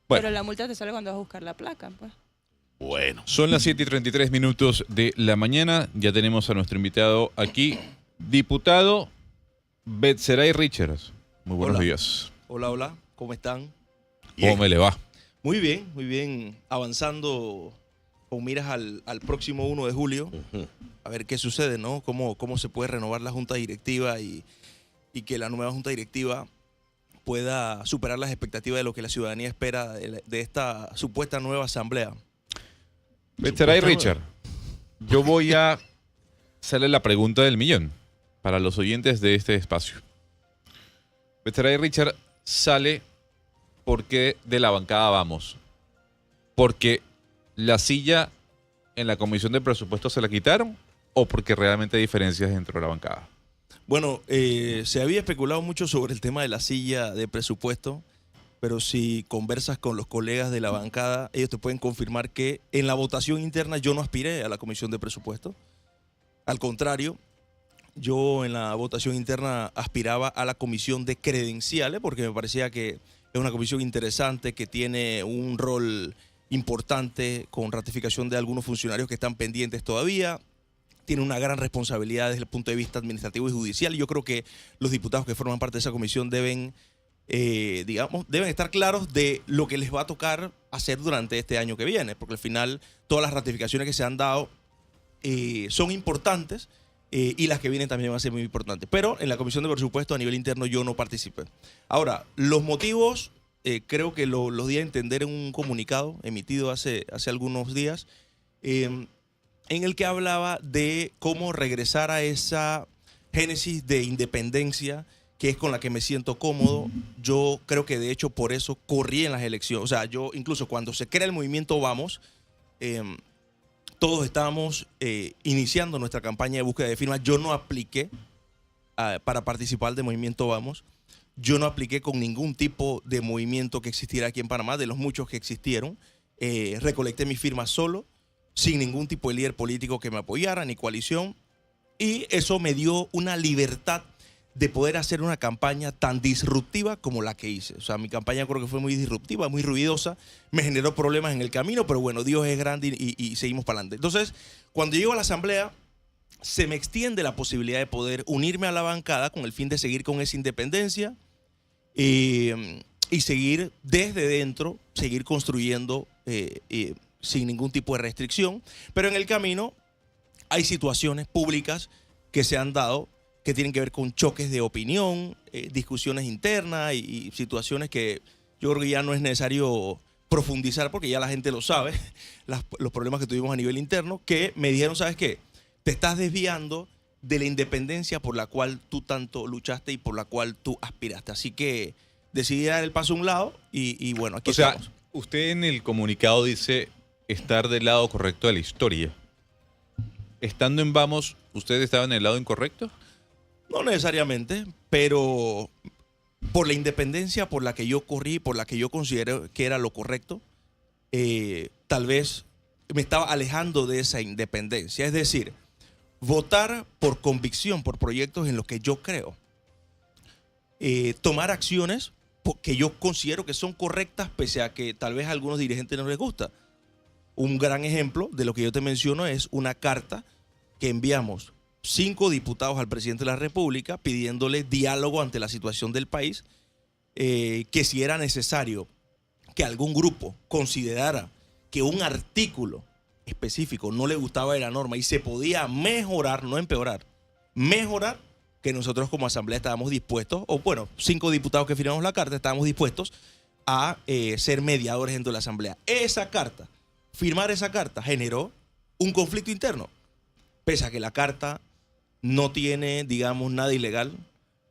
Bueno, Pero la multa te sale cuando vas a buscar la placa, pues. bueno. Son las 7:33 de la mañana. Ya tenemos a nuestro invitado aquí, diputado Betseray Richards. Muy buenos Hola. días. Hola, hola, ¿cómo están? ¿Cómo me le va? Muy bien, avanzando con miras al próximo 1 de julio, a ver qué sucede, ¿no? Cómo se puede renovar la junta directiva y que la nueva junta directiva pueda superar las expectativas de lo que la ciudadanía espera de esta supuesta nueva asamblea. Betseray Richard, yo voy a hacerle la pregunta del millón para los oyentes de este espacio. Betseray Richard sale porque de la bancada vamos. Porque la silla en la comisión de presupuestos se la quitaron o porque realmente hay diferencias dentro de la bancada. Bueno, se había especulado mucho sobre el tema de la silla de presupuesto, pero si conversas con los colegas de la bancada, ellos te pueden confirmar que en la votación interna yo no aspiré a la comisión de presupuesto. Al contrario, yo en la votación interna aspiraba a la comisión de credenciales porque me parecía que es una comisión interesante que tiene un rol importante con ratificación de algunos funcionarios que están pendientes todavía. Tiene una gran responsabilidad desde el punto de vista administrativo y judicial. Y yo creo que los diputados que forman parte de esa comisión deben estar claros de lo que les va a tocar hacer durante este año que viene, porque al final todas las ratificaciones que se han dado son importantes y las que vienen también van a ser muy importantes. Pero en la comisión de presupuesto a nivel interno yo no participé. Ahora, los motivos creo que los di a entender en un comunicado emitido hace algunos días, en el que hablaba de cómo regresar a esa génesis de independencia que es con la que me siento cómodo. Yo creo que de hecho por eso corrí en las elecciones. O sea, yo incluso cuando se crea el movimiento Vamos, todos estábamos iniciando nuestra campaña de búsqueda de firmas. Yo no apliqué para participar del movimiento Vamos. Yo no apliqué con ningún tipo de movimiento que existiera aquí en Panamá, de los muchos que existieron. Recolecté mis firmas solo, sin ningún tipo de líder político que me apoyara, ni coalición. Y eso me dio una libertad de poder hacer una campaña tan disruptiva como la que hice. O sea, mi campaña creo que fue muy disruptiva, muy ruidosa, me generó problemas en el camino, pero bueno, Dios es grande y seguimos para adelante. Entonces, cuando llego a la asamblea, se me extiende la posibilidad de poder unirme a la bancada con el fin de seguir con esa independencia y seguir desde dentro, seguir construyendo sin ningún tipo de restricción. Pero en el camino hay situaciones públicas que se han dado que tienen que ver con choques de opinión, discusiones internas y situaciones que yo creo que ya no es necesario profundizar porque ya la gente lo sabe, los problemas que tuvimos a nivel interno, que me dijeron, ¿sabes qué? Te estás desviando de la independencia por la cual tú tanto luchaste y por la cual tú aspiraste. Así que decidí dar el paso a un lado y bueno, aquí estamos. Usted en el comunicado dice estar del lado correcto de la historia. Estando en Vamos, ¿usted estaba en el lado incorrecto? No necesariamente, pero por la independencia por la que yo corrí, por la que yo considero que era lo correcto, tal vez me estaba alejando de esa independencia. Es decir, votar por convicción, por proyectos en los que yo creo. Tomar acciones que yo considero que son correctas, pese a que tal vez a algunos dirigentes no les gusta. Un gran ejemplo de lo que yo te menciono es una carta que enviamos 5 diputados al presidente de la República pidiéndole diálogo ante la situación del país, que si era necesario que algún grupo considerara que un artículo específico no le gustaba de la norma y se podía mejorar, no empeorar, mejorar, que nosotros como asamblea estábamos dispuestos, o bueno, 5 diputados que firmamos la carta, estábamos dispuestos a ser mediadores dentro de la asamblea. Firmar esa carta generó un conflicto interno, pese a que la carta no tiene, digamos, nada ilegal,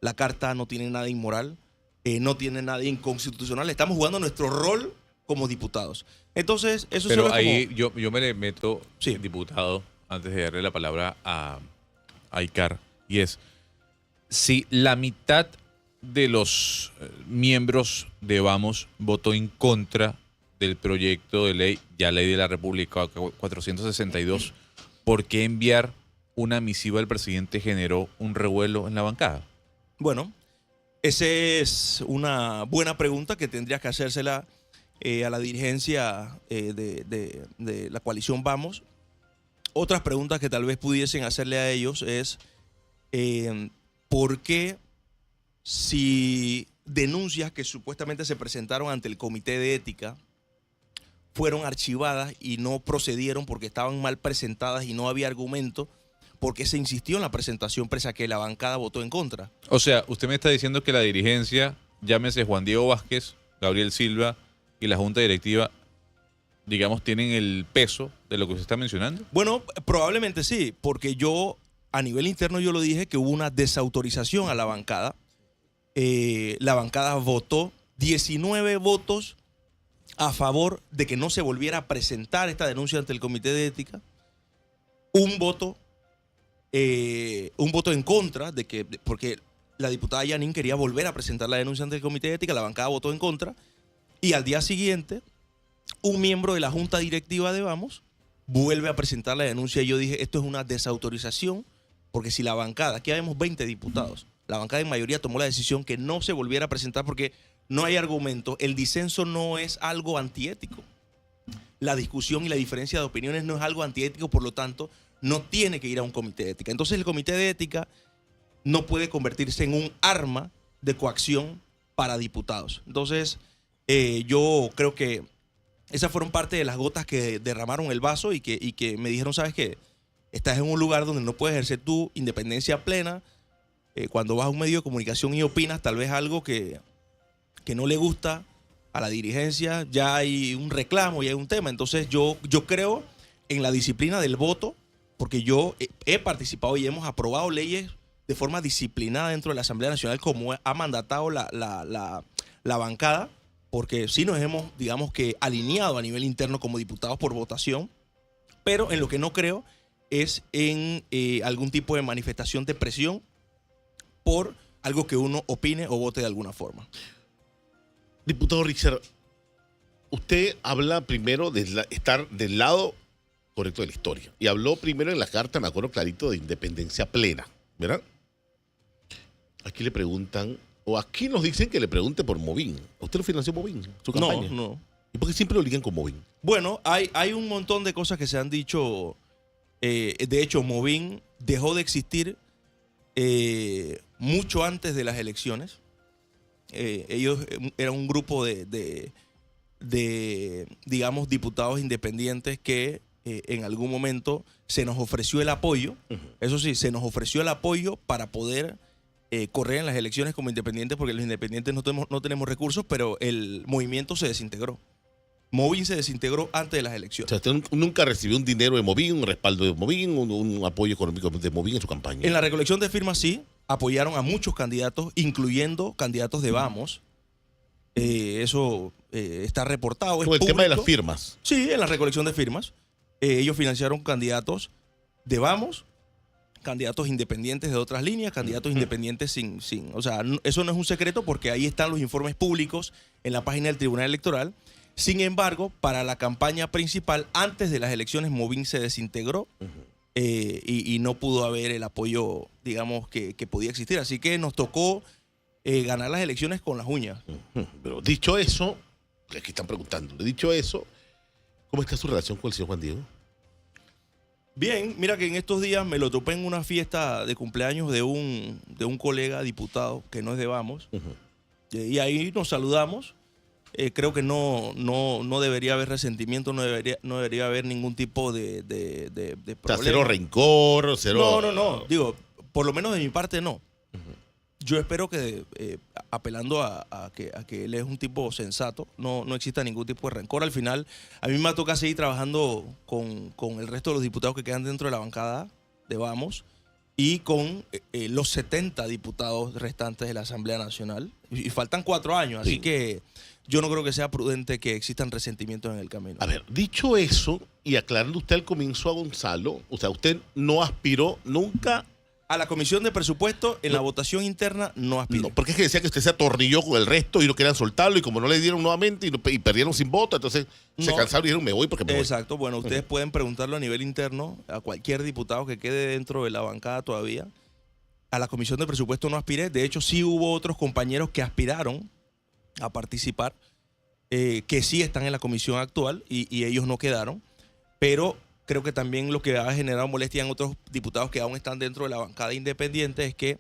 la carta no tiene nada inmoral, no tiene nada inconstitucional. Estamos jugando nuestro rol como diputados. Entonces, eso Pero solo es ahí como... yo me le meto, Sí. diputado, antes de darle la palabra a Icar, y es, si la mitad de los miembros de Vamos votó en contra del proyecto de ley, ya ley de la República 462, ¿por qué enviar una misiva al presidente generó un revuelo en la bancada? Bueno, esa es una buena pregunta que tendrías que hacérsela a la dirigencia de la coalición Vamos. Otras preguntas que tal vez pudiesen hacerle a ellos es ¿por qué si denuncias que supuestamente se presentaron ante el Comité de Ética fueron archivadas y no procedieron porque estaban mal presentadas y no había argumento? Porque se insistió en la presentación pese a que la bancada votó en contra. O sea, usted me está diciendo que la dirigencia, llámese Juan Diego Vázquez, Gabriel Silva y la junta directiva, digamos, tienen el peso de lo que usted está mencionando. Bueno, probablemente sí, porque yo a nivel interno yo lo dije que hubo una desautorización a la bancada. La bancada votó 19 votos a favor de que no se volviera a presentar esta denuncia ante el Comité de Ética. Un voto en contra de que, porque la diputada Yanin quería volver a presentar la denuncia ante el Comité de Ética, la bancada votó en contra, y al día siguiente un miembro de la junta directiva de Vamos vuelve a presentar la denuncia y yo dije, esto es una desautorización, porque si la bancada, aquí habemos 20 diputados, la bancada en mayoría tomó la decisión que no se volviera a presentar porque no hay argumento, el disenso no es algo antiético. La discusión y la diferencia de opiniones no es algo antiético, por lo tanto, no tiene que ir a un comité de ética. Entonces, el comité de ética no puede convertirse en un arma de coacción para diputados. Entonces, yo creo que esas fueron parte de las gotas que derramaron el vaso y que me dijeron, ¿sabes qué? Estás en un lugar donde no puedes ejercer tu independencia plena. Cuando vas a un medio de comunicación y opinas tal vez algo que no le gusta a la dirigencia, ya hay un reclamo, ya hay un tema. Entonces yo creo en la disciplina del voto, porque yo he participado y hemos aprobado leyes de forma disciplinada dentro de la Asamblea Nacional como ha mandatado la bancada, porque sí nos hemos, digamos que, alineado a nivel interno como diputados por votación, pero en lo que no creo es en algún tipo de manifestación de presión por algo que uno opine o vote de alguna forma. Diputado Richard, usted habla primero de estar del lado correcto de la historia. Y habló primero en la carta, me acuerdo clarito, de independencia plena, ¿verdad? Aquí le preguntan, o aquí nos dicen que le pregunte por Movín. ¿Usted lo financió Movín, su campaña? No. ¿Y por qué siempre lo ligan con Movín? Bueno, hay un montón de cosas que se han dicho. De hecho, Movín dejó de existir mucho antes de las elecciones. Ellos eran un grupo de, digamos, diputados independientes que en algún momento se nos ofreció el apoyo. Eso sí, se nos ofreció el apoyo para poder correr en las elecciones como independientes, porque los independientes no tenemos recursos, pero el movimiento se desintegró. Movín se desintegró antes de las elecciones. O sea, usted nunca recibió un dinero de Movín, un respaldo de Movín, un apoyo económico de Movín en su campaña. En la recolección de firmas sí, apoyaron a muchos candidatos, incluyendo candidatos de Vamos. Eso está reportado. Como el tema de las firmas. Sí, en la recolección de firmas. Ellos financiaron candidatos de Vamos, candidatos independientes de otras líneas, candidatos independientes sin... O sea, eso no es un secreto porque ahí están los informes públicos en la página del Tribunal Electoral. Sin embargo, para la campaña principal, antes de las elecciones, Movín se desintegró y no pudo haber el apoyo, digamos, que podía existir. Así que nos tocó ganar las elecciones con las uñas. Pero dicho eso, aquí están preguntando, dicho eso, ¿cómo está su relación con el señor Juan Diego? Bien, mira que en estos días me lo topé en una fiesta de cumpleaños de un colega diputado que no es de Vamos. Y ahí nos saludamos. Creo que no debería haber resentimiento, no debería haber ningún tipo de problema. O sea, cero rencor, cero... No. Digo, por lo menos de mi parte no. Yo espero que, apelando a que él es un tipo sensato, no exista ningún tipo de rencor. Al final, a mí me toca seguir trabajando con el resto de los diputados que quedan dentro de la bancada de Vamos y con los 70 diputados restantes de la Asamblea Nacional. Y faltan 4 años, así que yo no creo que sea prudente que existan resentimientos en el camino. A ver, dicho eso, y aclarando usted al comienzo a Gonzalo, o sea, usted no aspiró nunca... A la comisión de presupuesto, en la votación interna, no aspiró. No, porque es que decía que usted se atornilló con el resto y no querían soltarlo, y como no le dieron nuevamente y perdieron sin voto, entonces se cansaron y dijeron, me voy porque me voy. Exacto, bueno, ustedes pueden preguntarlo a nivel interno a cualquier diputado que quede dentro de la bancada todavía. A la comisión de presupuesto no aspiré. De hecho, sí hubo otros compañeros que aspiraron a participar que sí están en la comisión actual y ellos no quedaron, pero creo que también lo que ha generado molestia en otros diputados que aún están dentro de la bancada independiente es que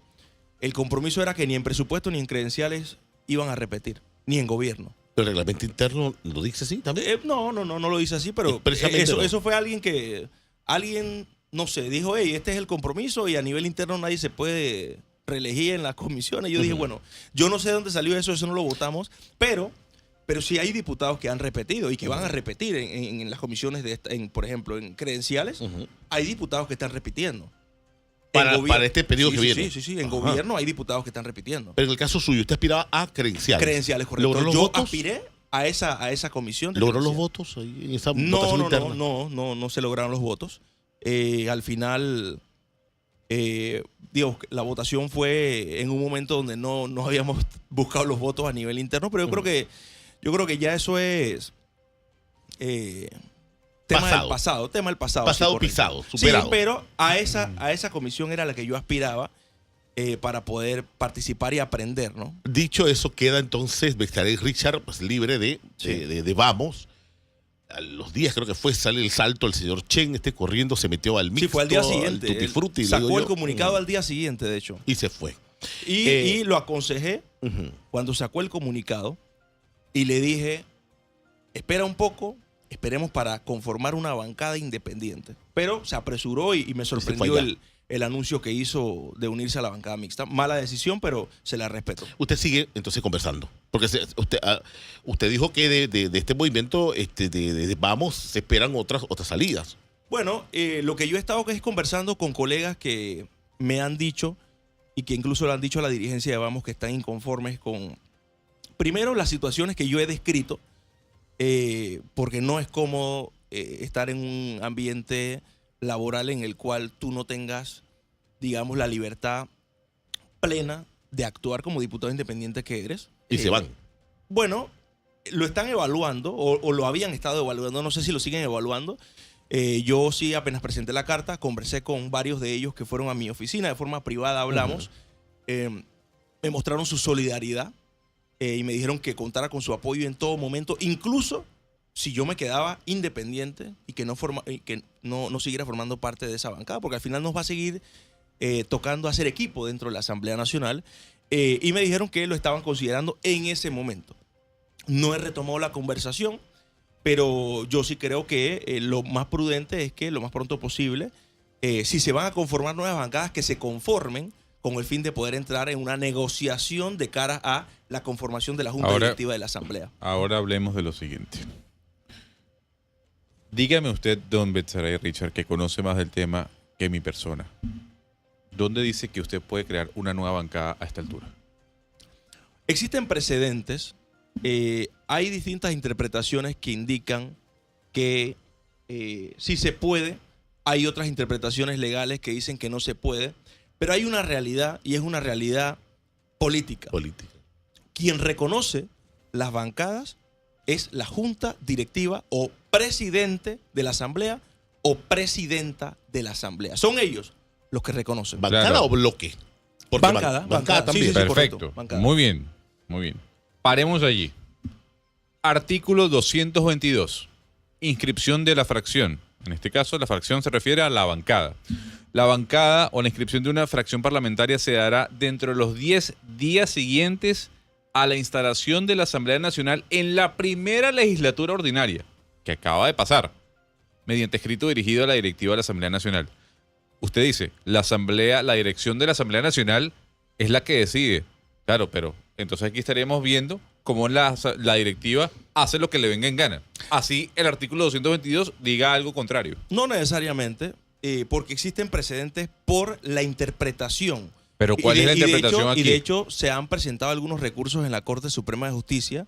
el compromiso era que ni en presupuesto ni en credenciales iban a repetir, ni en gobierno. ¿El reglamento interno lo dice así también? No lo dice así, pero Expresamente no. eso fue alguien, no sé, dijo, hey, este es el compromiso y a nivel interno nadie se puede reelegir en las comisiones. Yo dije, bueno, yo no sé de dónde salió eso no lo votamos, pero sí hay diputados que han repetido y que van a repetir en las comisiones, por ejemplo, en credenciales, hay diputados que están repitiendo. Para este periodo que viene. Sí, en gobierno hay diputados que están repitiendo. Pero en el caso suyo, usted aspiraba a credenciales. Credenciales, correcto. ¿Logró los Yo votos? aspiré a esa comisión. ¿Logró los votos ahí en esa votación interna? No se lograron los votos. Al final, la votación fue en un momento donde no habíamos buscado los votos a nivel interno, pero yo creo que ya eso es tema del pasado. Pasado sí, pisado, superado. Sí, pero a esa comisión era la que yo aspiraba para poder participar y aprender, ¿no? Dicho eso, queda entonces Betsaray Richard pues, libre de Vamos. A los días creo que sale el salto, el señor Chen corriendo, se metió al mixto. Sí, fue al día siguiente. Tutti Frutti, sacó el comunicado al día siguiente, de hecho. Y se fue. Y lo aconsejé cuando sacó el comunicado y le dije, espera un poco, esperemos para conformar una bancada independiente. Pero se apresuró y me sorprendió el anuncio que hizo de unirse a la bancada mixta. Mala decisión, pero se la respeto. Usted sigue entonces conversando. Porque usted dijo que de este movimiento de Vamos se esperan otras salidas. Bueno, lo que yo he estado es conversando con colegas que me han dicho y que incluso le han dicho a la dirigencia de Vamos que están inconformes con, primero, las situaciones que yo he descrito, porque no es cómodo estar en un ambiente laboral en el cual tú no tengas, digamos, la libertad plena de actuar como diputado independiente que eres. Y se van. Bueno, lo están evaluando o lo habían estado evaluando, no sé si lo siguen evaluando. Yo sí apenas presenté la carta, conversé con varios de ellos que fueron a mi oficina, de forma privada hablamos, me mostraron su solidaridad y me dijeron que contara con su apoyo en todo momento, incluso si yo me quedaba independiente y que no siguiera formando parte de esa bancada, porque al final nos va a seguir tocando hacer equipo dentro de la Asamblea Nacional, y me dijeron que lo estaban considerando en ese momento. No he retomado la conversación, pero yo sí creo que lo más prudente es que lo más pronto posible, si se van a conformar nuevas bancadas, que se conformen con el fin de poder entrar en una negociación de cara a la conformación de la Junta Directiva de la Asamblea. Ahora hablemos de lo siguiente. Dígame usted, don Betsaray Richard, que conoce más del tema que mi persona. ¿Dónde dice que usted puede crear una nueva bancada a esta altura? Existen precedentes. Hay distintas interpretaciones que indican que sí se puede. Hay otras interpretaciones legales que dicen que no se puede. Pero hay una realidad, y es una realidad política. Quien reconoce las bancadas es la Junta Directiva o presidente de la Asamblea o presidenta de la Asamblea. Son ellos los que reconocen. ¿Bancada Claro. o bloque? Bancada también. sí, Perfecto. correcto, bancada. Muy bien, muy bien. Paremos allí. Artículo 222. Inscripción de la fracción. En este caso, la fracción se refiere a la bancada. La bancada o la inscripción de una fracción parlamentaria se dará dentro de los 10 días siguientes a la instalación de la Asamblea Nacional en la primera legislatura ordinaria, que acaba de pasar, mediante escrito dirigido a la directiva de la Asamblea Nacional. Usted dice, la dirección de la Asamblea Nacional es la que decide. Claro, pero entonces aquí estaríamos viendo cómo la directiva hace lo que le venga en gana. Así el artículo 222 diga algo contrario. No necesariamente, porque existen precedentes por la interpretación. Pero ¿cuál es la interpretación aquí? Y de hecho se han presentado algunos recursos en la Corte Suprema de Justicia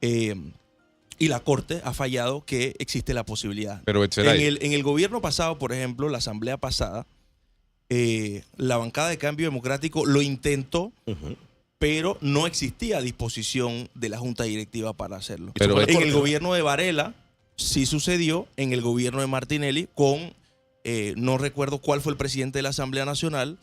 y la Corte ha fallado que existe la posibilidad. Pero Betsaray, En el gobierno pasado, por ejemplo, la asamblea pasada, la bancada de Cambio Democrático lo intentó, pero no existía disposición de la Junta Directiva para hacerlo. Pero en el gobierno de Varela sí sucedió, en el gobierno de Martinelli con, no recuerdo cuál fue el presidente de la Asamblea Nacional,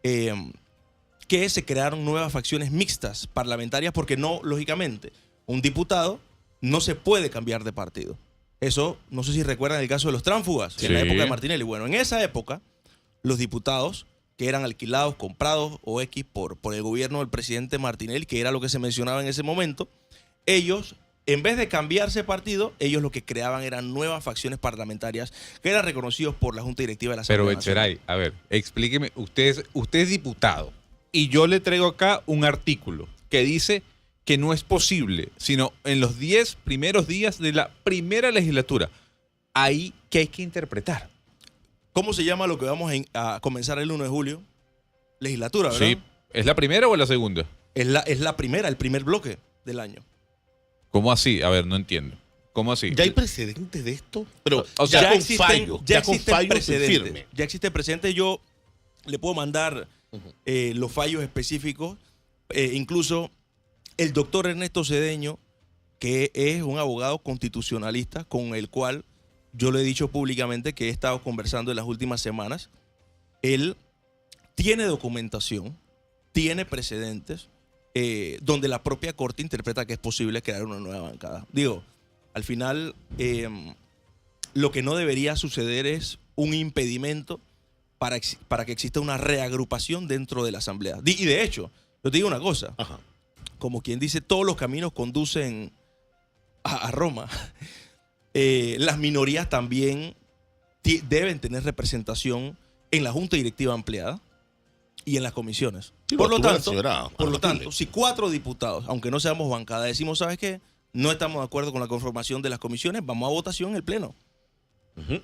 que se crearon nuevas facciones mixtas parlamentarias porque no, lógicamente, Un diputado no se puede cambiar de partido. Eso, no sé si recuerdan el caso de los tránsfugas, en la Sí. época de Martinelli. Bueno, en esa época, los diputados que eran alquilados, comprados o X por el gobierno del presidente Martinelli, que era lo que se mencionaba en ese momento, ellos, en vez de cambiarse de partido, ellos lo que creaban eran nuevas facciones parlamentarias que eran reconocidos por la Junta Directiva de la Pero Asamblea Nacional. Becheray, a ver, explíqueme, usted es diputado y yo le traigo acá un artículo que dice que no es posible, sino en los 10 primeros días de la primera legislatura. Ahí que hay que interpretar. ¿Cómo se llama lo que vamos a comenzar el 1 de julio? Legislatura, ¿verdad? Sí. ¿Es la primera o la segunda? Es la primera, el primer bloque del año. ¿Cómo así? A ver, no entiendo. ¿Cómo así? ¿Ya hay precedentes de esto? Pero O sea, ya con fallo, ya con existen fallo precedentes. firme. Ya existe precedente. Yo le puedo mandar los fallos específicos. Incluso el doctor Ernesto Cedeño, que es un abogado constitucionalista con el cual yo le he dicho públicamente que he estado conversando en las últimas semanas. Él tiene documentación, tiene precedentes donde la propia Corte interpreta que es posible crear una nueva bancada. Digo, al final lo que no debería suceder es un impedimento para que exista una reagrupación dentro de la Asamblea. Y de hecho, yo te digo una cosa, Ajá. como quien dice, todos los caminos conducen a Roma. Las minorías también deben tener representación en la Junta Directiva ampliada y en las comisiones. Sí, Por lo tuvo la tanto, señora Ana Matilde. si 4 diputados, aunque no seamos bancada, decimos, ¿sabes qué? No estamos de acuerdo con la conformación de las comisiones, vamos a votación en el Pleno. Ujú.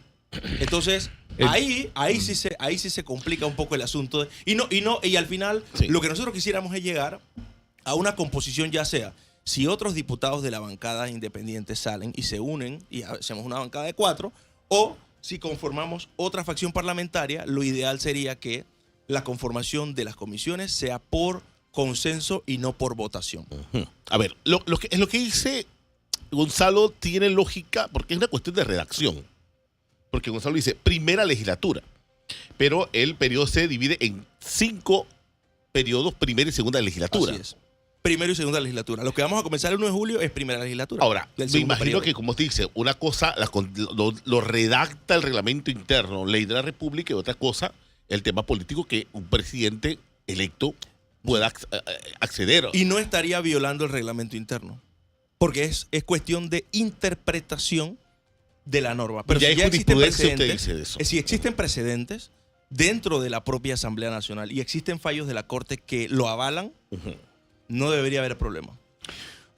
Entonces, ahí sí se complica un poco el asunto. Y al final, Sí. lo que nosotros quisiéramos es llegar a una composición, ya sea, si otros diputados de la bancada independiente salen y se unen y hacemos una bancada de 4, o si conformamos otra facción parlamentaria, lo ideal sería que la conformación de las comisiones sea por consenso y no por votación. A ver, lo que dice Gonzalo tiene lógica porque es una cuestión de redacción. Porque Gonzalo dice primera legislatura, pero el periodo se divide en 5 periodos, primera y segunda legislatura. Así es. Primero y segunda legislatura. Lo que vamos a comenzar el 1 de julio es primera legislatura. Ahora, del me segundo imagino periodo. que, como te dice, una cosa lo redacta el reglamento interno, ley de la República, y otra cosa, el tema político que un presidente electo pueda acceder. Y no estaría violando el reglamento interno. Porque es cuestión de interpretación de la norma. Pero Ya si hay ya existen jurisprudencia, usted precedentes, dice de eso. si existen precedentes dentro de la propia Asamblea Nacional y existen fallos de la Corte que lo avalan, Ujú. no debería haber problema.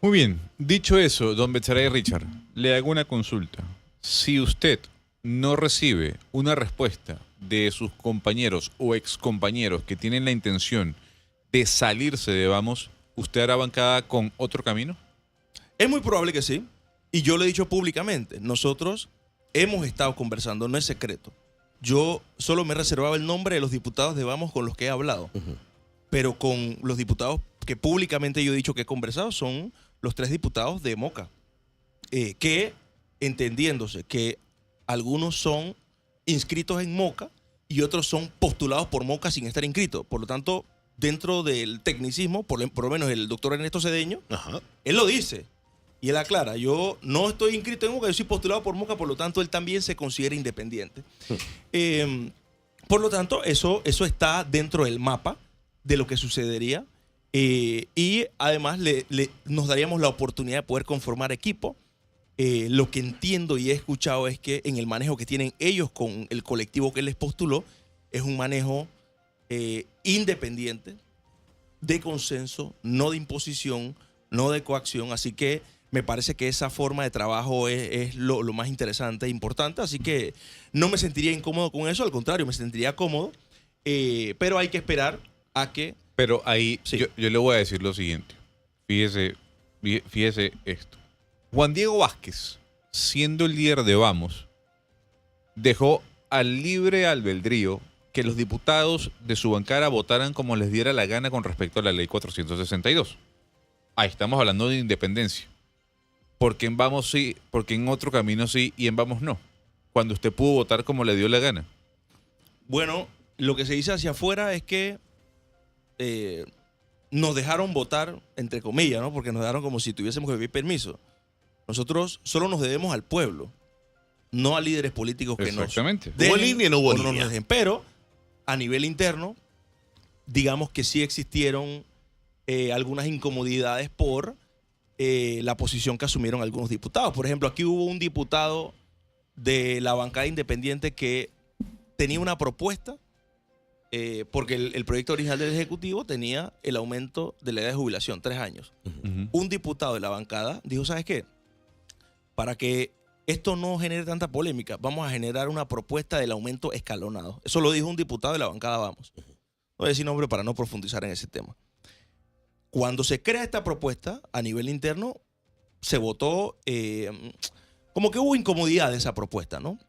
Muy bien, dicho eso, don Betsaray Richard, le hago una consulta. Si usted no recibe una respuesta de sus compañeros o excompañeros que tienen la intención de salirse de Vamos, ¿usted hará bancada con Otro Camino? Es muy probable que sí. Y yo lo he dicho públicamente. Nosotros hemos estado conversando, no es secreto. Yo solo me reservaba el nombre de los diputados de Vamos con los que he hablado. Pero con los diputados que públicamente yo he dicho que he conversado son los 3 diputados de Moca. Que, entendiéndose que algunos son inscritos en Moca y otros son postulados por Moca sin estar inscritos. Por lo tanto, dentro del tecnicismo, por lo menos el doctor Ernesto Cedeño, Ajá. él lo dice. Y él aclara, yo no estoy inscrito en Moca, yo soy postulado por Moca, por lo tanto, él también se considera independiente. Por lo tanto, eso está dentro del mapa de lo que sucedería. Y además nos daríamos la oportunidad de poder conformar equipo. Lo que entiendo y he escuchado es que en el manejo que tienen ellos con el colectivo que les postuló, es un manejo independiente, de consenso, no de imposición, no de coacción. Así que me parece que esa forma de trabajo es lo más interesante e importante. Así que no me sentiría incómodo con eso, al contrario, me sentiría cómodo. Pero hay que esperar a que... Pero ahí Sí. yo le voy a decir lo siguiente. Fíjese esto. Juan Diego Vázquez, siendo el líder de Vamos, dejó al libre albedrío que los diputados de su bancada votaran como les diera la gana con respecto a la ley 462. Ahí estamos hablando de independencia. Porque en Vamos sí, porque en Otro Camino sí y en Vamos no. Cuando usted pudo votar como le dio la gana. Bueno, lo que se dice hacia afuera es que nos dejaron votar, entre comillas, ¿no? Porque nos dejaron como si tuviésemos que pedir permiso. Nosotros solo nos debemos al pueblo, no a líderes políticos que nos Exactamente. dejen ¿Hubo línea o no hubo o no línea? nos dejen. Pero a nivel interno, digamos que sí existieron algunas incomodidades por la posición que asumieron algunos diputados. Por ejemplo, aquí hubo un diputado de la bancada independiente que tenía una propuesta, porque el proyecto original del Ejecutivo tenía el aumento de la edad de jubilación, 3 años. Ujú. Un diputado de la bancada dijo, ¿sabes qué? Para que esto no genere tanta polémica, vamos a generar una propuesta del aumento escalonado. Eso lo dijo un diputado de la bancada, vamos. No voy a decir nombre para no profundizar en ese tema. Cuando se crea esta propuesta a nivel interno, se votó, como que hubo incomodidad de esa propuesta, ¿no?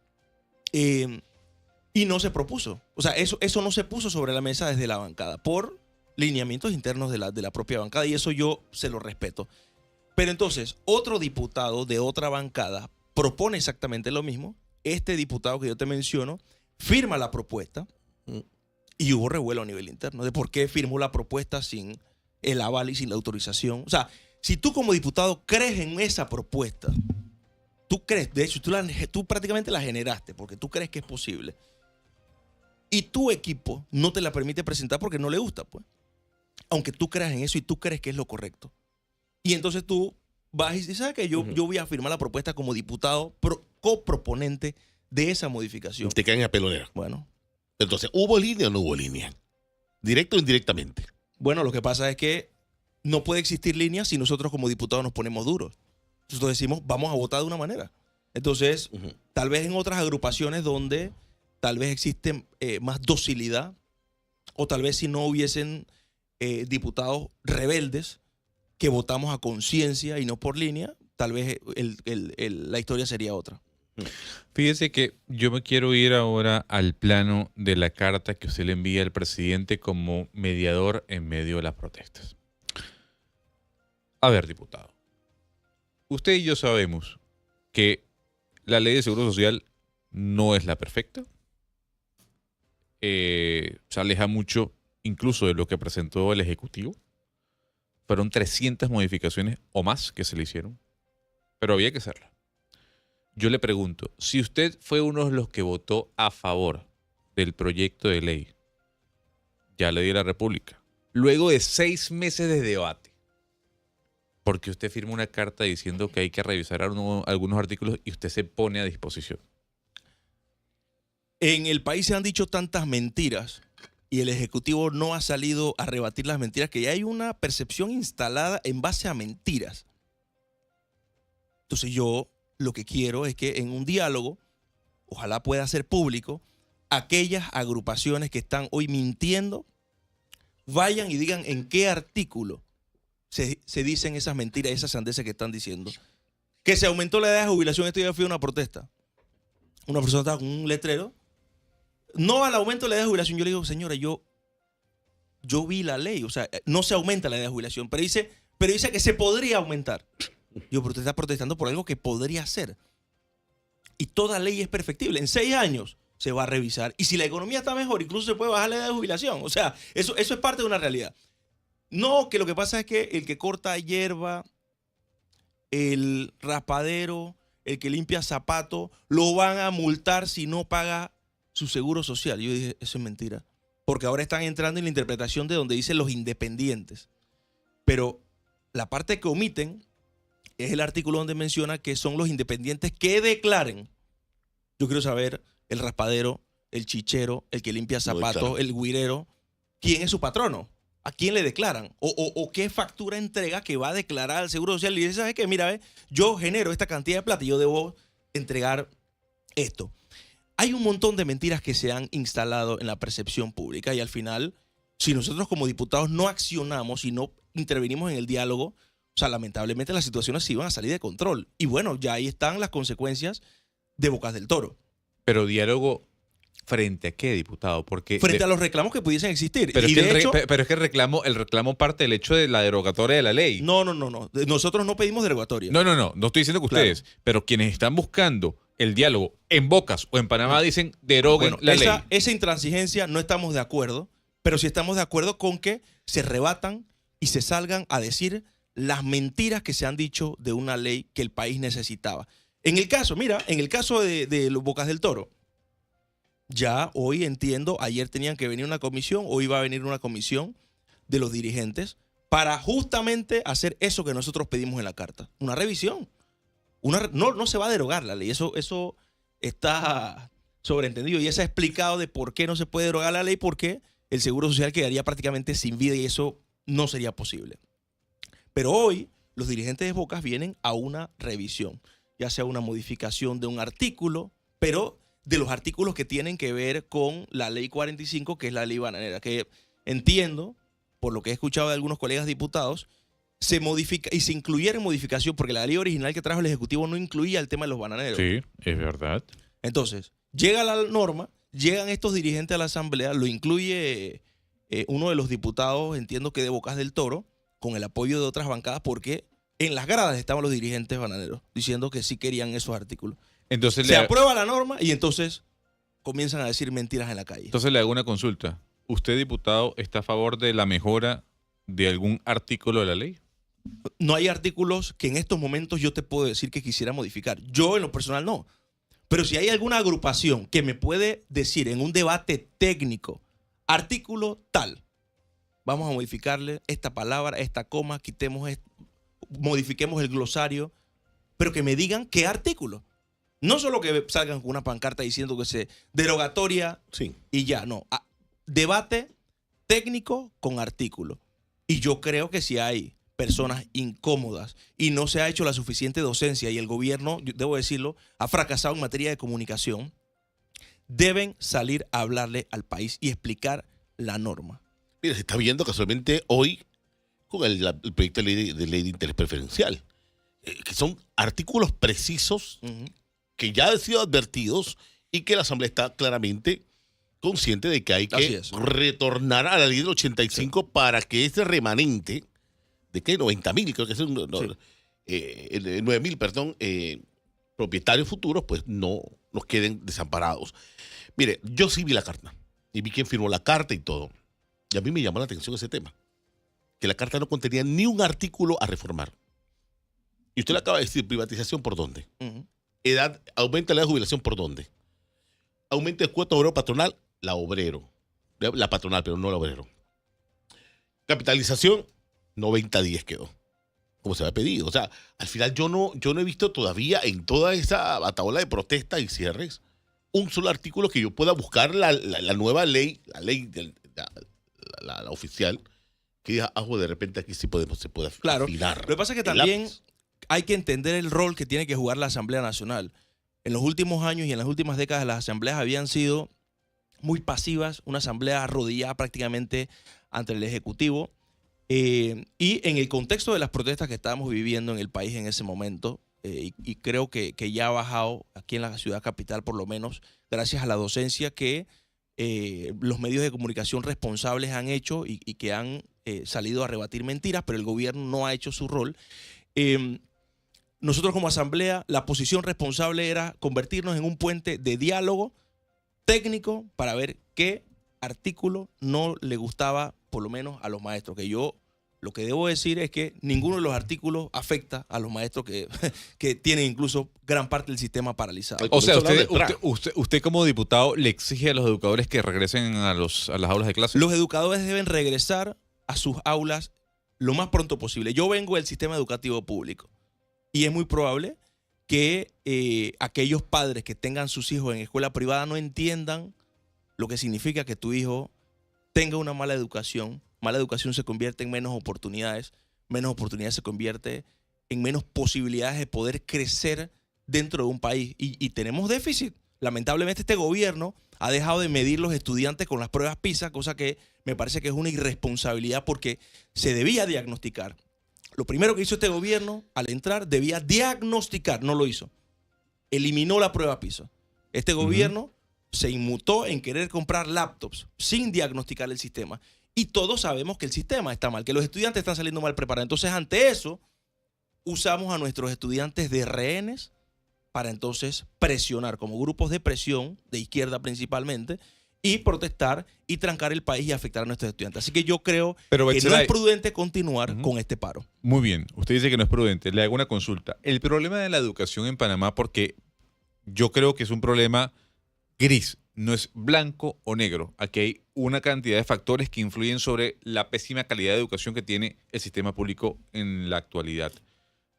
Y no se propuso. O sea, eso no se puso sobre la mesa desde la bancada por lineamientos internos de la propia bancada, y eso yo se lo respeto. Pero entonces, otro diputado de otra bancada propone exactamente lo mismo. Este diputado que yo te menciono firma la propuesta y hubo revuelo a nivel interno de por qué firmó la propuesta sin el aval y sin la autorización. O sea, si tú como diputado crees en esa propuesta, tú crees, de hecho, tú prácticamente la generaste porque tú crees que es posible, y tu equipo no te la permite presentar porque no le gusta, pues. Aunque tú creas en eso y tú crees que es lo correcto. Y entonces tú vas y dices, ¿sabes qué? Yo voy a firmar la propuesta como diputado coproponente de esa modificación. Te caen a pelonera. Bueno, Entonces, ¿hubo línea o no hubo línea? ¿Directo o indirectamente? lo que pasa es que no puede existir línea si nosotros como diputados nos ponemos duros. Nosotros decimos, vamos a votar de una manera. Entonces, tal vez en otras agrupaciones donde tal vez existe más docilidad, o tal vez si no hubiesen diputados rebeldes que votamos a conciencia y no por línea, tal vez la historia sería otra. Fíjese que yo me quiero ir ahora al plano de la carta que usted le envía al presidente como mediador en medio de las protestas. A ver, diputado. Usted y yo sabemos que la ley de seguro social no es la perfecta. Se aleja mucho incluso de lo que presentó el Ejecutivo. Fueron 300 modificaciones o más que se le hicieron, pero había que hacerla. Yo le pregunto, si usted fue uno de los que votó a favor del proyecto de ley, ya le di la República, luego de 6 meses de debate, porque usted firma una carta diciendo que hay que revisar algunos artículos y usted se pone a disposición. En el país se han dicho tantas mentiras y el Ejecutivo no ha salido a rebatir las mentiras, que ya hay una percepción instalada en base a mentiras. Entonces yo lo que quiero es que en un diálogo, ojalá pueda ser público, aquellas agrupaciones que están hoy mintiendo vayan y digan en qué artículo se dicen esas mentiras, esas sandeces que están diciendo. Que se aumentó la edad de jubilación. Esto ya fue una protesta. Una persona estaba con un letrero. No al aumento de la edad de jubilación. Yo le digo, señora, yo vi la ley. O sea, no se aumenta la edad de jubilación, pero dice que se podría aumentar. Yo, pero usted está protestando por algo que podría ser. Y toda ley es perfectible. En 6 años se va a revisar. Y si la economía está mejor, incluso se puede bajar la edad de jubilación. O sea, eso es parte de una realidad. No, que lo que pasa es que el que corta hierba, el raspadero, el que limpia zapatos, lo van a multar si no paga su seguro social. Yo dije, eso es mentira. Porque ahora están entrando en la interpretación de donde dicen los independientes. Pero la parte que omiten es el artículo donde menciona que son los independientes que declaren. Yo quiero saber, el raspadero, el chichero, el que limpia zapatos, el guirero, ¿quién es su patrono? ¿A quién le declaran? ¿O qué factura entrega que va a declarar al Seguro Social? Y dice, ¿sabes qué? Mira, yo genero esta cantidad de plata y yo debo entregar esto. Hay un montón de mentiras que se han instalado en la percepción pública, y al final, si nosotros como diputados no accionamos y no intervenimos en el diálogo, o sea, lamentablemente las situaciones se iban a salir de control. Y bueno, ya ahí están las consecuencias de Bocas del Toro. Pero diálogo, ¿frente a qué, diputado? Porque frente a los reclamos que pudiesen existir. Pero, y es, que de hecho, pero es que el reclamo parte del hecho de la derogatoria de la ley. No. Nosotros no pedimos derogatoria. No estoy diciendo que ustedes, Claro. Pero quienes están buscando el diálogo en Bocas o en Panamá dicen deroguen la ley. Esa intransigencia no estamos de acuerdo, pero sí estamos de acuerdo con que se rebatan y se salgan a decir las mentiras que se han dicho de una ley que el país necesitaba. En el caso de los Bocas del Toro, ya hoy entiendo, ayer tenían que venir una comisión, hoy va a venir una comisión de los dirigentes para justamente hacer eso que nosotros pedimos en la carta, una revisión. No se va a derogar la ley, eso está sobreentendido, y eso ha explicado de por qué no se puede derogar la ley, porque el Seguro Social quedaría prácticamente sin vida y eso no sería posible. Pero hoy los dirigentes de Bocas vienen a una revisión, ya sea una modificación de un artículo, pero de los artículos que tienen que ver con la ley 45, que es la ley bananera, que entiendo, por lo que he escuchado de algunos colegas diputados, se modifica y se incluyera en modificación, porque la ley original que trajo el Ejecutivo no incluía el tema de los bananeros. Sí, es verdad. Entonces, llega la norma, llegan estos dirigentes a la Asamblea, lo incluye uno de los diputados, entiendo que de Bocas del Toro, con el apoyo de otras bancadas, porque en las gradas estaban los dirigentes bananeros diciendo que sí querían esos artículos. Entonces Se aprueba la norma y entonces comienzan a decir mentiras en la calle. Entonces le hago una consulta. ¿Usted, diputado, está a favor de la mejora de algún artículo de la ley? No hay artículos que en estos momentos yo te puedo decir que quisiera modificar. Yo en lo personal no. Pero si hay alguna agrupación que me puede decir en un debate técnico, artículo tal, vamos a modificarle esta palabra, esta coma, modifiquemos el glosario, pero que me digan qué artículo. No solo que salgan con una pancarta diciendo que se derogatoria Sí. y ya, no. Debate técnico con artículo. Y yo creo que si hay personas incómodas y no se ha hecho la suficiente docencia y el gobierno, yo debo decirlo, ha fracasado en materia de comunicación, deben salir a hablarle al país y explicar la norma. Mira, se está viendo casualmente hoy con el proyecto de ley de interés preferencial, que son artículos precisos que ya han sido advertidos y que la Asamblea está claramente consciente de que hay que retornar a la ley del 85 para que ese remanente de que 90.000, creo que es 9.000, perdón, propietarios futuros, pues no nos queden desamparados. Mire, yo sí vi la carta y vi quién firmó la carta y todo. Y a mí me llamó la atención ese tema, que la carta no contenía ni un artículo a reformar. Y usted le acaba de decir, privatización, ¿por dónde? Aumenta la edad de jubilación, ¿por dónde? Aumenta el cuota obrero patronal, la patronal, pero no la obrero. Capitalización, 90 días quedó, como se había pedido. O sea, al final yo no he visto todavía en toda esa bataola de protestas y cierres un solo artículo que yo pueda buscar la nueva ley, la oficial, que diga, de repente aquí sí se puede afinar. Lo que pasa es que también hay que entender el rol que tiene que jugar la Asamblea Nacional. En los últimos años y en las últimas décadas las asambleas habían sido muy pasivas, una asamblea arrodillada prácticamente ante el Ejecutivo. Y en el contexto de las protestas que estábamos viviendo en el país en ese momento, y creo que ya ha bajado aquí en la ciudad capital, por lo menos, gracias a la docencia que los medios de comunicación responsables han hecho y que han salido a rebatir mentiras, pero el gobierno no ha hecho su rol. Nosotros como asamblea, la posición responsable era convertirnos en un puente de diálogo técnico para ver qué artículo no le gustaba, por lo menos a los maestros. Que yo lo que debo decir es que ninguno de los artículos afecta a los maestros que tienen incluso gran parte del sistema paralizado. O sea, usted como diputado le exige a los educadores que regresen a las aulas de clase. Los educadores deben regresar a sus aulas lo más pronto posible. Yo vengo del sistema educativo público y es muy probable que aquellos padres que tengan sus hijos en escuela privada no entiendan lo que significa que tu hijo tenga una mala educación. Mala educación se convierte en menos oportunidades se convierte en menos posibilidades de poder crecer dentro de un país. Y tenemos déficit. Lamentablemente este gobierno ha dejado de medir los estudiantes con las pruebas PISA, cosa que me parece que es una irresponsabilidad porque se debía diagnosticar. Lo primero que hizo este gobierno al entrar debía diagnosticar, no lo hizo. Eliminó la prueba PISA. Este gobierno se inmutó en querer comprar laptops sin diagnosticar el sistema. Y todos sabemos que el sistema está mal, que los estudiantes están saliendo mal preparados. Entonces, ante eso, usamos a nuestros estudiantes de rehenes para entonces presionar como grupos de presión, de izquierda principalmente, y protestar y trancar el país y afectar a nuestros estudiantes. Así que yo creo Pero, que no Betsaray, es prudente continuar Ujú. con este paro. muy bien, usted dice que no es prudente. Le hago una consulta. El problema de la educación en Panamá, porque yo creo que es un problema gris, no es blanco o negro. Aquí hay una cantidad de factores que influyen sobre la pésima calidad de educación que tiene el sistema público en la actualidad.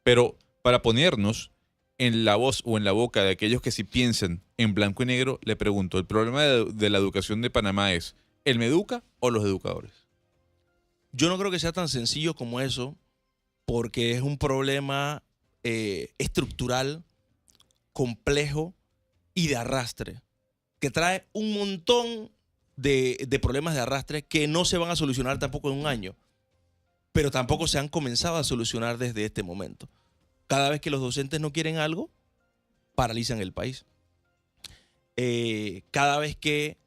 Pero para ponernos en la voz o en la boca de aquellos que sí piensan en blanco y negro, le pregunto, ¿el problema de la educación de Panamá es el Meduca o los educadores? Yo no creo que sea tan sencillo como eso, porque es un problema estructural, complejo y de arrastre, que trae un montón de problemas de arrastre que no se van a solucionar tampoco en un año, pero tampoco se han comenzado a solucionar desde este momento. Cada vez que los docentes no quieren algo, paralizan el país. Cada vez que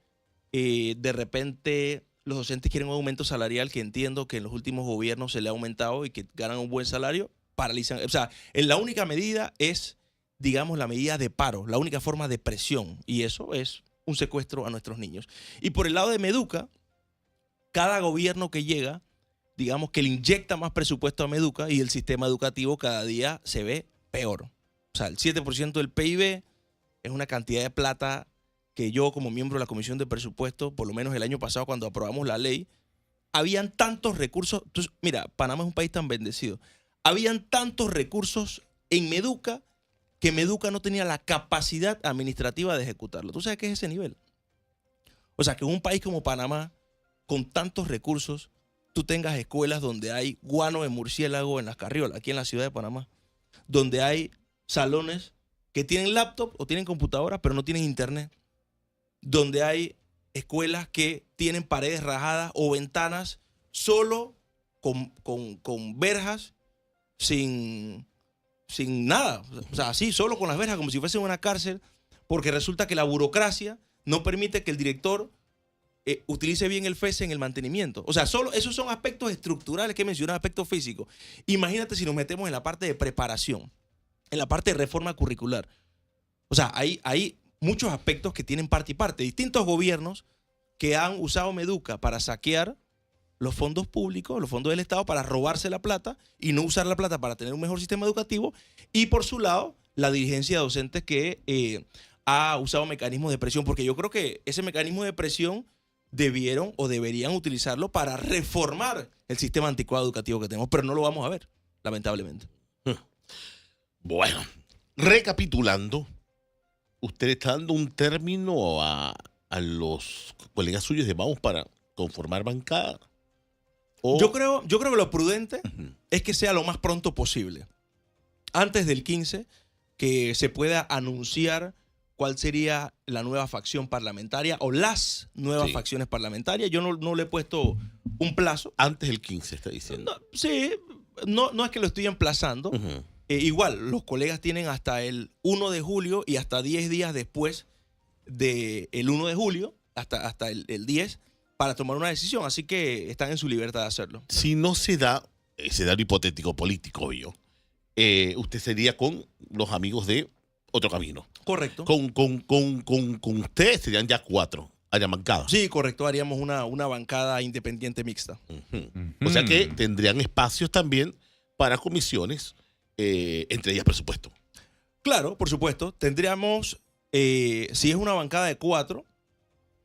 de repente los docentes quieren un aumento salarial, que entiendo que en los últimos gobiernos se le ha aumentado y que ganan un buen salario, paralizan. O sea, la única medida es, digamos, la medida de paro, la única forma de presión, y eso es un secuestro a nuestros niños. Y por el lado de Meduca, cada gobierno que llega, digamos que le inyecta más presupuesto a Meduca y el sistema educativo cada día se ve peor. O sea, el 7% del PIB es una cantidad de plata que yo, como miembro de la Comisión de Presupuesto, por lo menos el año pasado cuando aprobamos la ley, habían tantos recursos. Entonces, mira, Panamá es un país tan bendecido. Habían tantos recursos en Meduca que Meduca no tenía la capacidad administrativa de ejecutarlo. ¿Tú sabes qué es ese nivel? O sea, que en un país como Panamá, con tantos recursos, tú tengas escuelas donde hay guano de murciélago en las carriolas, aquí en la ciudad de Panamá, donde hay salones que tienen laptop o tienen computadora, pero no tienen internet, donde hay escuelas que tienen paredes rajadas o ventanas solo con verjas, sin nada, o sea, así, solo con las verjas, como si fuese una cárcel, porque resulta que la burocracia no permite que el director utilice bien el FESE en el mantenimiento. O sea, solo esos son aspectos estructurales que mencioné, aspectos físicos. Imagínate si nos metemos en la parte de preparación, en la parte de reforma curricular. O sea, hay muchos aspectos que tienen parte y parte. Distintos gobiernos que han usado Meduca para saquear los fondos públicos, los fondos del Estado, para robarse la plata y no usar la plata para tener un mejor sistema educativo. Y por su lado, la dirigencia docente que ha usado mecanismos de presión, porque yo creo que ese mecanismo de presión debieron o deberían utilizarlo para reformar el sistema anticuado educativo que tenemos, pero no lo vamos a ver, lamentablemente. Bueno, recapitulando, usted está dando un término a los colegas suyos de Vamos para conformar bancada. ¿O? Yo creo que lo prudente Ujú. es que sea lo más pronto posible. Antes del 15, que se pueda anunciar cuál sería la nueva facción parlamentaria o las nuevas Sí. facciones parlamentarias. Yo no le he puesto un plazo. Antes del 15, está diciendo. No, sí, no es que lo estoy emplazando. Ujú. Igual, los colegas tienen hasta el 1 de julio y hasta 10 días después del 1 de julio, hasta el 10, para tomar una decisión. Así que están en su libertad de hacerlo. Si no se da, escenario hipotético político, obvio, usted sería con los amigos de Otro Camino. Correcto. Con ustedes serían ya 4, harían bancada. Sí, correcto. Haríamos una bancada independiente mixta. Ujú. O sea que tendrían espacios también para comisiones, entre ellas presupuesto. Claro, por supuesto. Tendríamos, si es una bancada de 4,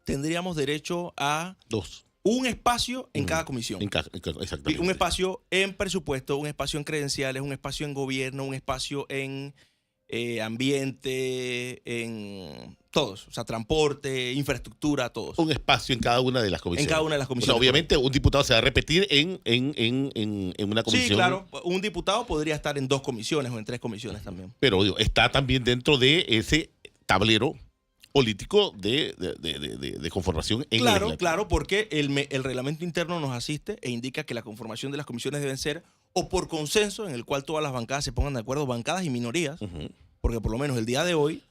tendríamos derecho a 2. un espacio en cada comisión. Exactamente. Un espacio en presupuesto, un espacio en credenciales, un espacio en gobierno, un espacio en ambiente, en todos. O sea, transporte, infraestructura, todos. Un espacio en cada una de las comisiones. En cada una de las O sea, comisiones. obviamente un diputado se va a repetir en una comisión. Sí, claro. Un diputado podría estar en 2 comisiones o en 3 comisiones también. Pero digo, está también dentro de ese tablero político de conformación en el Claro, legislativo. claro, porque el reglamento interno nos asiste e indica que la conformación de las comisiones deben ser o por consenso, en el cual todas las bancadas se pongan de acuerdo, bancadas y minorías, Ujú. porque por lo menos el día de hoy,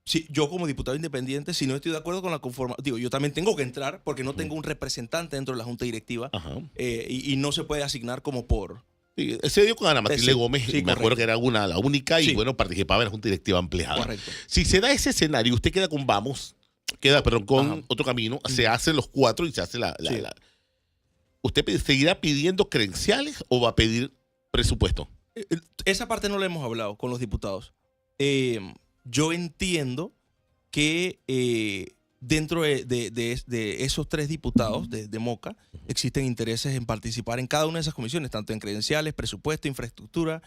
si yo como diputado independiente, si no estoy de acuerdo con la conformación, digo, yo también tengo que entrar porque no tengo un representante dentro de la Junta Directiva Ajá. y no se puede asignar como por... Sí, se dio con Ana Matilde Sí, Gómez, sí, y me acuerdo correcto. que era la única, y Sí. bueno, participaba en la Junta Directiva ampliada. Correcto. Si se da ese escenario, usted queda con Vamos, queda, perdón, con Ajá. otro camino, se hacen los 4 y se hace Sí. ¿Usted seguirá pidiendo credenciales o va a pedir presupuesto? Esa parte no la hemos hablado con los diputados. Yo entiendo que dentro de esos 3 diputados de Moca existen intereses en participar en cada una de esas comisiones, tanto en credenciales, presupuesto, infraestructura,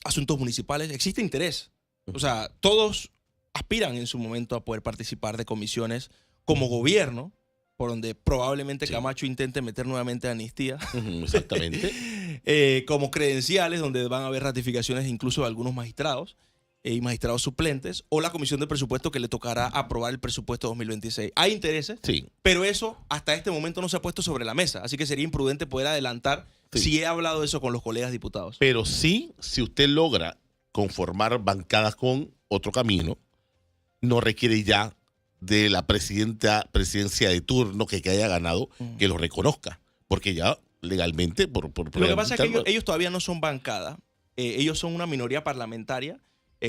asuntos municipales. Existe interés. O sea, todos aspiran en su momento a poder participar de comisiones como gobierno, por donde probablemente Sí. Camacho intente meter nuevamente amnistía. Exactamente. Como credenciales, donde van a haber ratificaciones incluso de algunos magistrados y magistrados suplentes, o la comisión de presupuesto que le tocará aprobar el presupuesto 2026. Hay intereses, Sí. pero eso hasta este momento no se ha puesto sobre la mesa, así que sería imprudente poder adelantar Sí. si he hablado de eso con los colegas diputados. Pero sí, si usted logra conformar bancadas con otro camino, no requiere ya de la presidencia de turno que haya ganado que lo reconozca, porque ya legalmente Lo que pasa es que ellos todavía no son bancada, ellos son una minoría parlamentaria,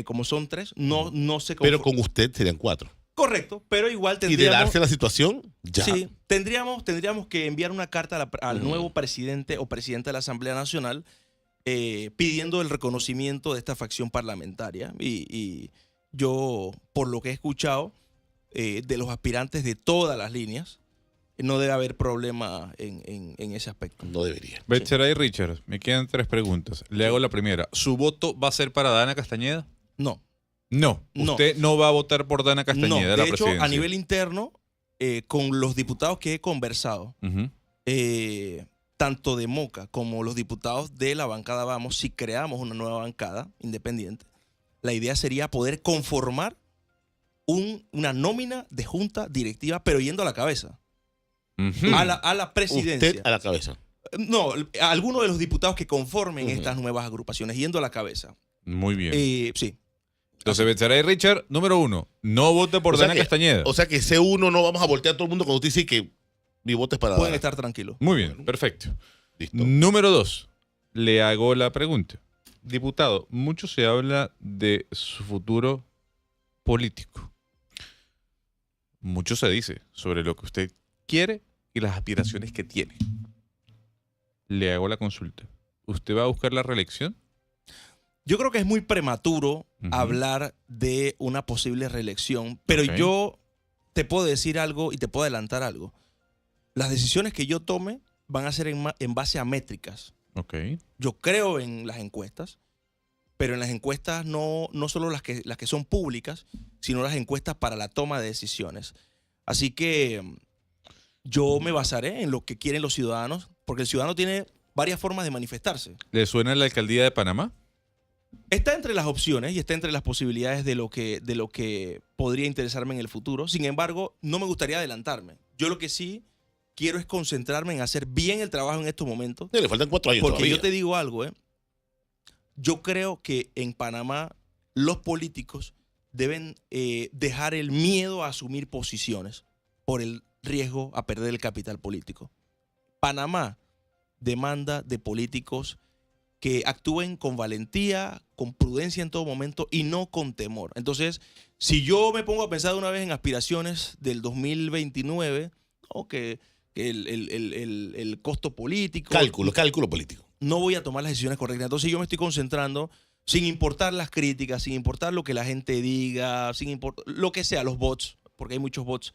como son 3, no se pero con usted serían 4. Correcto, pero igual Y de tendríamos... darse la situación, ya. Sí, tendríamos que enviar una carta al nuevo presidente o presidenta de la Asamblea Nacional pidiendo el reconocimiento de esta facción parlamentaria. Y yo, por lo que he escuchado de los aspirantes de todas las líneas, no debe haber problema en ese aspecto. No debería. Betsaray Richard, me quedan 3 preguntas. Le hago la primera. ¿Su voto va a ser para Dana Castañeda? No. No. No. Usted no va a votar por Dana No, Castañeda, de la hecho, presidencia. a nivel interno, con los diputados que he conversado, Ujú. tanto de Moca como los diputados de la bancada Vamos, si creamos una nueva bancada independiente, la idea sería poder conformar una nómina de junta directiva, pero yendo a la cabeza, Ujú. a la presidencia. Usted a la cabeza. No, a alguno de los diputados que conformen Ujú. estas nuevas agrupaciones, yendo a la cabeza. Muy bien. Sí. Entonces, Betsaray Richard, número 1, no vote por O sea Dana que- Castañeda. O sea que ese uno no vamos a voltear a todo el mundo cuando usted dice que mi voto es para Pueden Dana. estar tranquilos. Muy bien, perfecto. Listo. Número 2, le hago la pregunta. Diputado, mucho se habla de su futuro político. Mucho se dice sobre lo que usted quiere y las aspiraciones que tiene. Le hago la consulta. ¿Usted va a buscar la reelección? Yo creo que es muy prematuro Ujú. hablar de una posible reelección, pero Ok. yo te puedo decir algo y te puedo adelantar algo. Las decisiones que yo tome van a ser en base a métricas. Ok. Yo creo en las encuestas, pero en las encuestas no solo las que son públicas, sino las encuestas para la toma de decisiones. Así que yo me basaré en lo que quieren los ciudadanos, porque el ciudadano tiene varias formas de manifestarse. ¿Le suena la alcaldía de Panamá? Está entre las opciones y está entre las posibilidades de lo que podría interesarme en el futuro. Sin embargo, no me gustaría adelantarme. Yo lo que sí quiero es concentrarme en hacer bien el trabajo en estos momentos. Le faltan 4 años Porque todavía. yo te digo algo, yo creo que en Panamá los políticos deben dejar el miedo a asumir posiciones por el riesgo a perder el capital político. Panamá demanda de políticos que actúen con valentía, con prudencia en todo momento y no con temor. Entonces, si yo me pongo a pensar de una vez en aspiraciones del 2029, ¿no? que el costo político... Cálculo político. no voy a tomar las decisiones correctas. Entonces yo me estoy concentrando, sin importar las críticas, sin importar lo que la gente diga, sin importar lo que sea, los bots, porque hay muchos bots.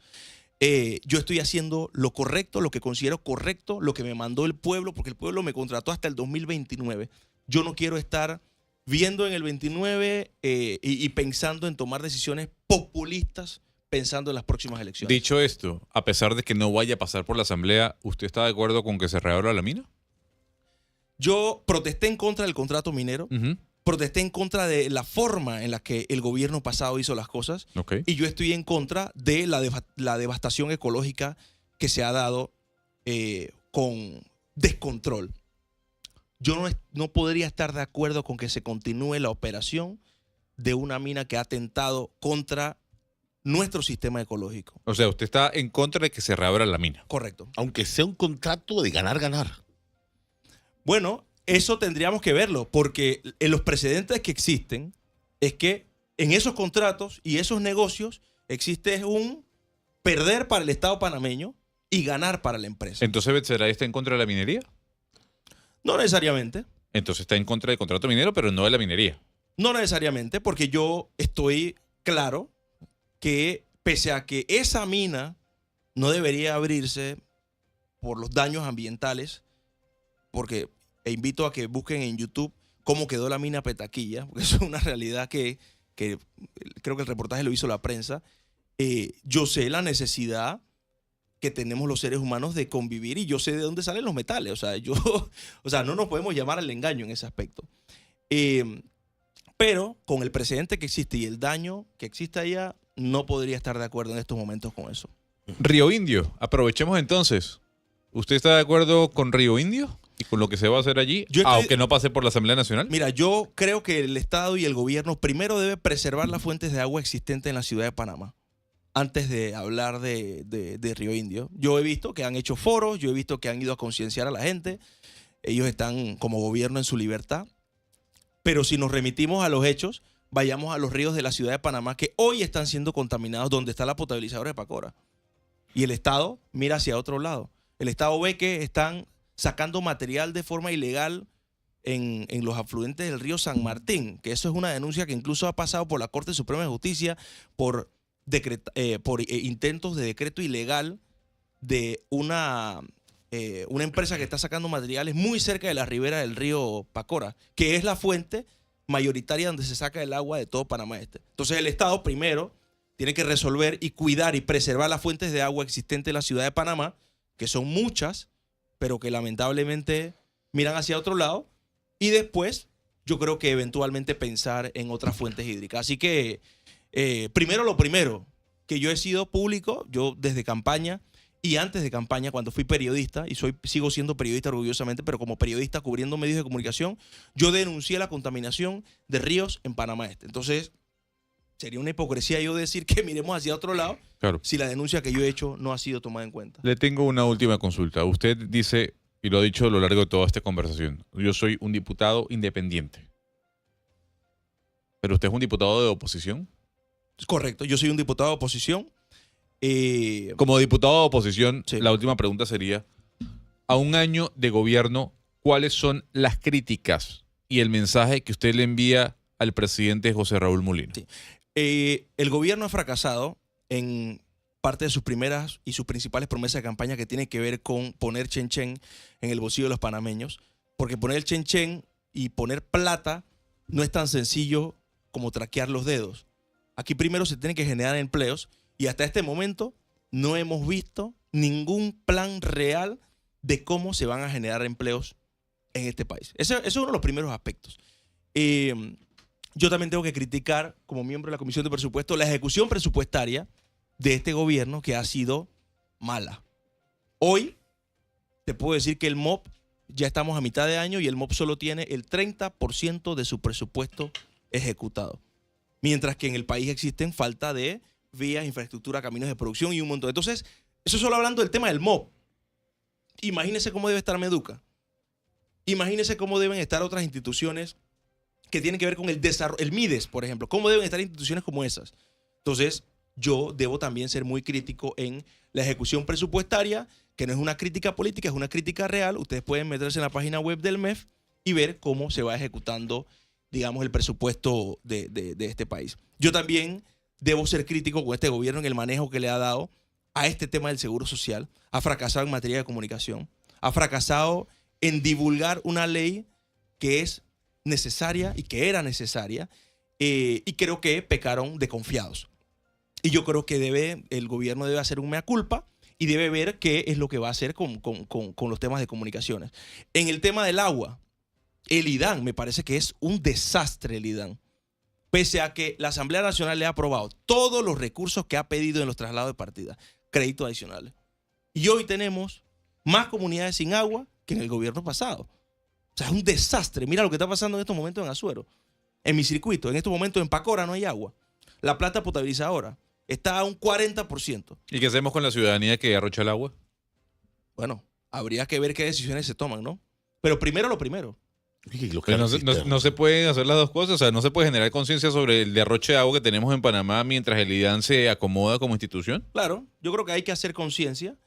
Yo estoy haciendo lo correcto, lo que considero correcto, lo que me mandó el pueblo, porque el pueblo me contrató hasta el 2029. Yo no quiero estar viendo en el 29 y pensando en tomar decisiones populistas, pensando en las próximas elecciones. Dicho esto, a pesar de que no vaya a pasar por la asamblea, ¿usted está de acuerdo con que se reabra la mina? Yo protesté en contra del contrato minero, Ujú. protesté en contra de la forma en la que el gobierno pasado hizo las cosas. Ok. Y yo estoy en contra de la devastación ecológica que se ha dado con descontrol. Yo no podría estar de acuerdo con que se continúe la operación de una mina que ha atentado contra nuestro sistema ecológico. O sea, usted está en contra de que se reabra la mina. Correcto. Aunque sea un contrato de ganar. Bueno, eso tendríamos que verlo, porque en los precedentes que existen es que en esos contratos y esos negocios Existe un perder para el Estado panameño y ganar para la empresa. Entonces, ¿Betseray está en contra de la minería? No necesariamente. Entonces está en contra del contrato minero, pero no de la minería. No necesariamente, porque yo estoy claro que pese a que esa mina no debería abrirse por los daños ambientales, porque invito a que busquen en YouTube cómo quedó la mina Petaquilla, porque eso es una realidad que creo que el reportaje lo hizo la prensa. Yo sé la necesidad que tenemos los seres humanos de convivir y yo sé de dónde salen los metales. O sea, no nos podemos llamar al engaño en ese aspecto. Pero con el precedente que existe y el daño que existe allá, no podría estar de acuerdo en estos momentos con eso. Río Indio, aprovechemos entonces. ¿Usted está de acuerdo con Río Indio y con lo que se va a hacer allí, aunque no pase por la Asamblea Nacional? Mira, yo creo que el Estado y el gobierno primero debe preservar las fuentes de agua existentes en la ciudad de Panamá antes de hablar de Río Indio. Yo he visto que han hecho foros, yo he visto que han ido a concienciar a la gente. Ellos están como gobierno en su libertad. Pero si nos remitimos a los hechos, vayamos a los ríos de la ciudad de Panamá que hoy están siendo contaminados, donde está la potabilizadora de Pacora. Y el Estado mira hacia otro lado. El Estado ve que están sacando material de forma ilegal en los afluentes del río San Martín, que eso es una denuncia que incluso ha pasado por la Corte Suprema de Justicia por intentos de decreto ilegal de una empresa que está sacando materiales muy cerca de la ribera del río Pacora, que es la fuente mayoritaria donde se saca el agua de todo Panamá Este. Entonces el Estado primero tiene que resolver y cuidar y preservar las fuentes de agua existentes en la ciudad de Panamá, que son muchas, pero que lamentablemente miran hacia otro lado, y después yo creo que eventualmente pensar en otras fuentes hídricas. Así que primero lo primero, que yo he sido público, yo desde campaña y antes de campaña, cuando fui periodista, y sigo siendo periodista orgullosamente, pero como periodista cubriendo medios de comunicación, yo denuncié la contaminación de ríos en Panamá Este. Entonces, sería una hipocresía yo decir que miremos hacia otro lado, Claro. si la denuncia que yo he hecho no ha sido tomada en cuenta. Le tengo una última consulta. Usted dice, y lo ha dicho a lo largo de toda esta conversación, yo soy un diputado independiente. ¿Pero usted es un diputado de oposición? Es correcto, yo soy un diputado de oposición. Como diputado de oposición, Sí. la última pregunta sería, a un año de gobierno, ¿cuáles son las críticas y el mensaje que usted le envía al presidente José Raúl Mulino? Sí. El gobierno ha fracasado en parte de sus primeras y sus principales promesas de campaña, que tienen que ver con poner chen-chen en el bolsillo de los panameños, porque poner chen-chen y poner plata no es tan sencillo como traquear los dedos. Aquí primero se tienen que generar empleos y hasta este momento no hemos visto ningún plan real de cómo se van a generar empleos en este país. Eso es uno de los primeros aspectos. Yo también tengo que criticar, como miembro de la Comisión de Presupuesto, la ejecución presupuestaria de este gobierno, que ha sido mala. Hoy te puedo decir que el MOP, ya estamos a mitad de año y el MOP solo tiene el 30% de su presupuesto ejecutado. Mientras que en el país existen falta de vías, infraestructura, caminos de producción y un montón. Entonces, eso solo hablando del tema del MOP. Imagínese cómo debe estar Meduca. Imagínese cómo deben estar otras instituciones que tienen que ver con el desarrollo, el MIDES, por ejemplo. ¿Cómo deben estar instituciones como esas? Entonces, yo debo también ser muy crítico en la ejecución presupuestaria, que no es una crítica política, es una crítica real. Ustedes pueden meterse en la página web del MEF y ver cómo se va ejecutando, digamos, el presupuesto de este país. Yo también debo ser crítico con este gobierno en el manejo que le ha dado a este tema del seguro social. Ha fracasado en materia de comunicación. Ha fracasado en divulgar una ley que es necesaria y que era necesaria, y creo que pecaron de confiados. Y yo creo que el gobierno debe hacer un mea culpa y debe ver qué es lo que va a hacer con los temas de comunicaciones. En el tema del agua, el IDAN, me parece que es un desastre el IDAN. Pese a que la Asamblea Nacional le ha aprobado todos los recursos que ha pedido en los traslados de partida, créditos adicionales. Y hoy tenemos más comunidades sin agua que en el gobierno pasado. O sea, es un desastre. Mira lo que está pasando en estos momentos en Azuero. En mi circuito, en estos momentos en Pacora no hay agua. La planta potabilizadora está a un 40%. ¿Y qué hacemos con la ciudadanía que arrocha el agua? Bueno, habría que ver qué decisiones se toman, ¿no? Pero primero lo primero. Y los Pero carros no, cisterna. no se pueden hacer las dos cosas. O sea, no se puede generar conciencia sobre el derroche de agua que tenemos en Panamá mientras el IDAN se acomoda como institución. Claro, yo creo que hay que hacer conciencia.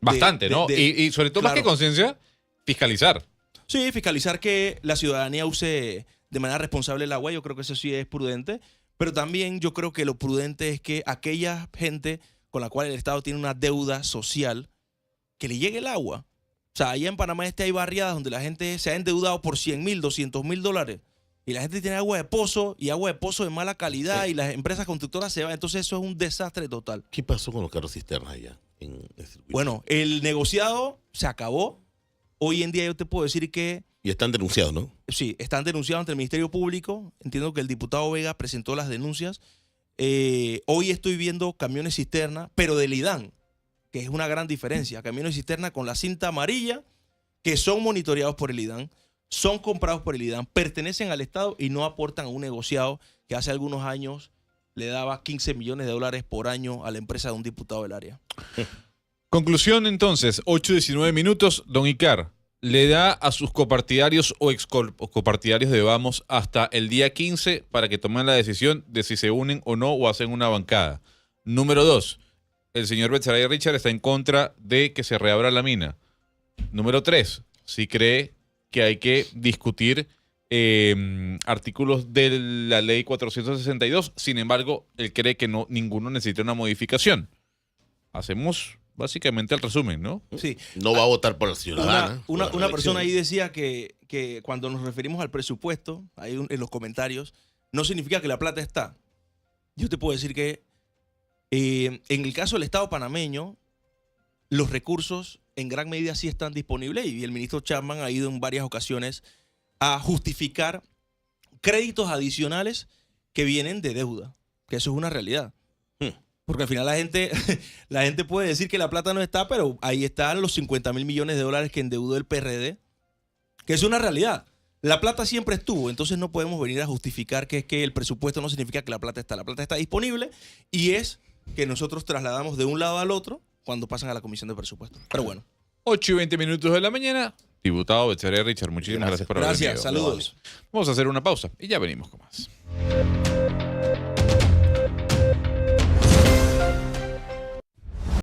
Bastante, ¿no? Y sobre todo, más que claro. conciencia, fiscalizar. Sí, fiscalizar que la ciudadanía use de manera responsable el agua, yo creo que eso sí es prudente, pero también yo creo que lo prudente es que aquella gente con la cual el Estado tiene una deuda social, que le llegue el agua. O sea, allá en Panamá hay barriadas donde la gente se ha endeudado por 100.000, 200.000 dólares y la gente tiene agua de pozo y agua de pozo de mala calidad y las empresas constructoras se van. Entonces eso es un desastre total. ¿Qué pasó con los carros cisternas allá en el circuito? Bueno, el negociado se acabó. Hoy en día yo te puedo decir que Y están denunciados, ¿no? sí, están denunciados ante el Ministerio Público. Entiendo que el diputado Vega presentó las denuncias. Hoy estoy viendo camiones cisterna, pero del IDAN, que es una gran diferencia. Camiones cisterna con la cinta amarilla, que son monitoreados por el IDAN, son comprados por el IDAN, pertenecen al Estado y no aportan a un negociado que hace algunos años le daba 15 millones de dólares por año a la empresa de un diputado del área. Conclusión entonces, 8:19 minutos. Don Icar le da a sus copartidarios o ex copartidarios de Vamos hasta el día 15 para que tomen la decisión de si se unen o no o hacen una bancada. Número 2, el señor Betsaray Richard está en contra de que se reabra la mina. Número 3, si cree que hay que discutir artículos de la ley 462, sin embargo, él cree que no, ninguno necesita una modificación. Hacemos básicamente el resumen, ¿no? Sí. No va a votar por la ciudadana. Una persona ahí decía que cuando nos referimos al presupuesto, ahí en los comentarios, no significa que la plata está. Yo te puedo decir que en el caso del Estado panameño, los recursos en gran medida sí están disponibles y el ministro Chapman ha ido en varias ocasiones a justificar créditos adicionales que vienen de deuda, que eso es una realidad. Porque al final la gente puede decir que la plata no está, pero ahí están los 50.000 millones de dólares que endeudó el PRD, que es una realidad. La plata siempre estuvo, entonces no podemos venir a justificar que es que el presupuesto no significa que la plata está. La plata está disponible y es que nosotros trasladamos de un lado al otro cuando pasan a la comisión de presupuesto. Pero bueno. 8:20 minutos de la mañana. Diputado Betsaray Richard, muchísimas gracias por haber venido. Gracias, saludos. Vamos a hacer una pausa y ya venimos con más.